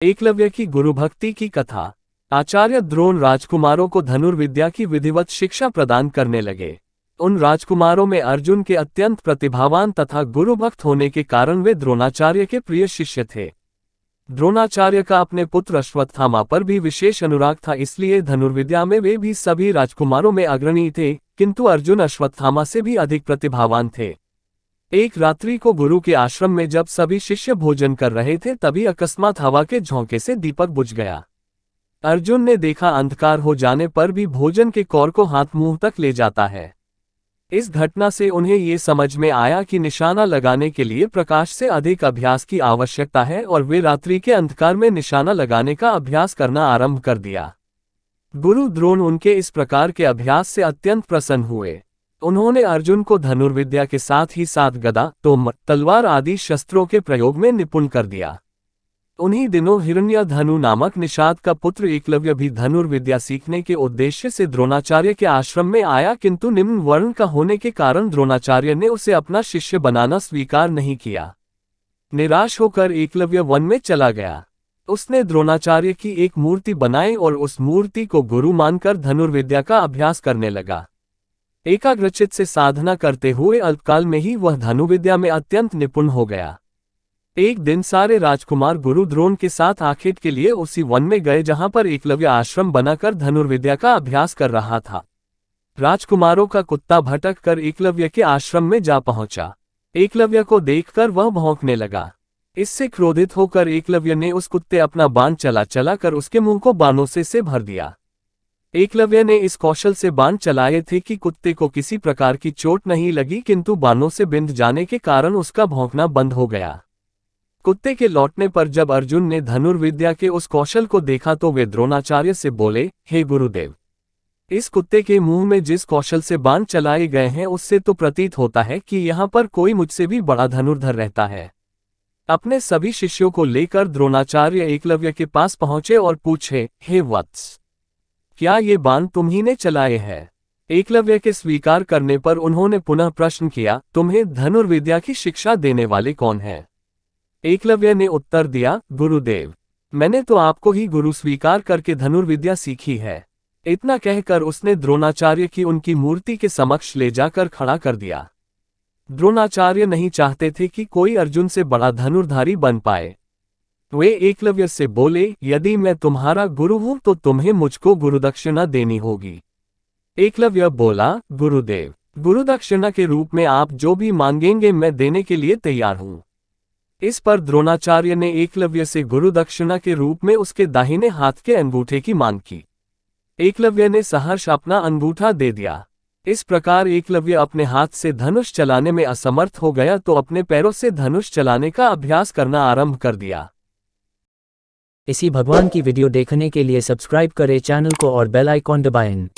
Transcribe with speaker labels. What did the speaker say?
Speaker 1: एकलव्य की गुरुभक्ति की कथा। आचार्य द्रोण राजकुमारों को धनुर्विद्या की विधिवत शिक्षा प्रदान करने लगे। उन राजकुमारों में अर्जुन के अत्यंत प्रतिभावान तथा गुरुभक्त होने के कारण वे द्रोणाचार्य के प्रिय शिष्य थे। द्रोणाचार्य का अपने पुत्र अश्वत्थामा पर भी विशेष अनुराग था, इसलिए धनुर्विद्या में वे भी सभी राजकुमारों में अग्रणी थे, किंतु अर्जुन अश्वत्थामा से भी अधिक प्रतिभावान थे। एक रात्रि को गुरु के आश्रम में जब सभी शिष्य भोजन कर रहे थे, तभी अकस्मात हवा के झोंके से दीपक बुझ गया। अर्जुन ने देखा अंधकार हो जाने पर भी भोजन के कौर को हाथ मुंह तक ले जाता है। इस घटना से उन्हें ये समझ में आया कि निशाना लगाने के लिए प्रकाश से अधिक अभ्यास की आवश्यकता है, और वे रात्रि के अंधकार में निशाना लगाने का अभ्यास करना आरंभ कर दिया। गुरु द्रोण उनके इस प्रकार के अभ्यास से अत्यंत प्रसन्न हुए। उन्होंने अर्जुन को धनुर्विद्या के साथ ही साथ गदा, तोमर, तलवार आदि शस्त्रों के प्रयोग में निपुण कर दिया। उन्हीं दिनों हिरण्यधनु नामक निषाद का पुत्र एकलव्य भी धनुर्विद्या सीखने के उद्देश्य से द्रोणाचार्य के आश्रम में आया, किंतु निम्न वर्ण का होने के कारण द्रोणाचार्य ने उसे अपना शिष्य बनाना स्वीकार नहीं किया। निराश होकर एकलव्य वन में चला गया। उसने द्रोणाचार्य की एक मूर्ति बनाई और उस मूर्ति को गुरु मानकर धनुर्विद्या का अभ्यास करने लगा। एकाग्रचित्त से साधना करते हुए अल्पकाल में ही वह धनुर्विद्या में अत्यंत निपुण हो गया। एक दिन सारे राजकुमार गुरु द्रोण के साथ आखेट के लिए उसी वन में गए जहां पर एकलव्य आश्रम बनाकर धनुर्विद्या का अभ्यास कर रहा था। राजकुमारों का कुत्ता भटक कर एकलव्य के आश्रम में जा पहुंचा। एकलव्य को देखकर वह भौंकने लगा। इससे क्रोधित होकर एकलव्य ने उस कुत्ते अपना बाण चला कर उसके मुंह को बाणों से भर दिया। एकलव्य ने इस कौशल से बाण चलाए थे कि कुत्ते को किसी प्रकार की चोट नहीं लगी, किंतु बाणों से बिंध जाने के कारण उसका भौंकना बंद हो गया। कुत्ते के लौटने पर जब अर्जुन ने धनुर्विद्या के उस कौशल को देखा तो वे द्रोणाचार्य से बोले, हे गुरुदेव, इस कुत्ते के मुंह में जिस कौशल से बाण चलाए गए हैं उससे तो प्रतीत होता है कि यहाँ पर कोई मुझसे भी बड़ा धनुर्धर रहता है। अपने सभी शिष्यों को लेकर द्रोणाचार्य एकलव्य के पास पहुंचे और पूछे, हे वत्स, क्या ये बाण तुम ही ने चलाए हैं? एकलव्य के स्वीकार करने पर उन्होंने पुनः प्रश्न किया, तुम्हें धनुर्विद्या की शिक्षा देने वाले कौन हैं? एकलव्य ने उत्तर दिया, गुरुदेव, मैंने तो आपको ही गुरु स्वीकार करके धनुर्विद्या सीखी है। इतना कहकर उसने द्रोणाचार्य की उनकी मूर्ति के समक्ष ले जाकर खड़ा कर दिया। द्रोणाचार्य नहीं चाहते थे कि कोई अर्जुन से बड़ा धनुर्धारी बन पाए। वे एकलव्य से बोले, यदि मैं तुम्हारा गुरु हूं तो तुम्हें मुझको गुरुदक्षिणा देनी होगी। एकलव्य बोला, गुरुदेव, गुरुदक्षिणा के रूप में आप जो भी मांगेंगे मैं देने के लिए तैयार हूं। इस पर द्रोणाचार्य ने एकलव्य से गुरुदक्षिणा के रूप में उसके दाहिने हाथ के अंगूठे की मांग की। एकलव्य ने सहर्ष अपना अंगूठा दे दिया। इस प्रकार एकलव्य अपने हाथ से धनुष चलाने में असमर्थ हो गया तो अपने पैरों से धनुष चलाने का अभ्यास करना आरंभ कर दिया।
Speaker 2: इसी भगवान की वीडियो देखने के लिए सब्सक्राइब करें चैनल को और बेल आइकॉन दबाएं।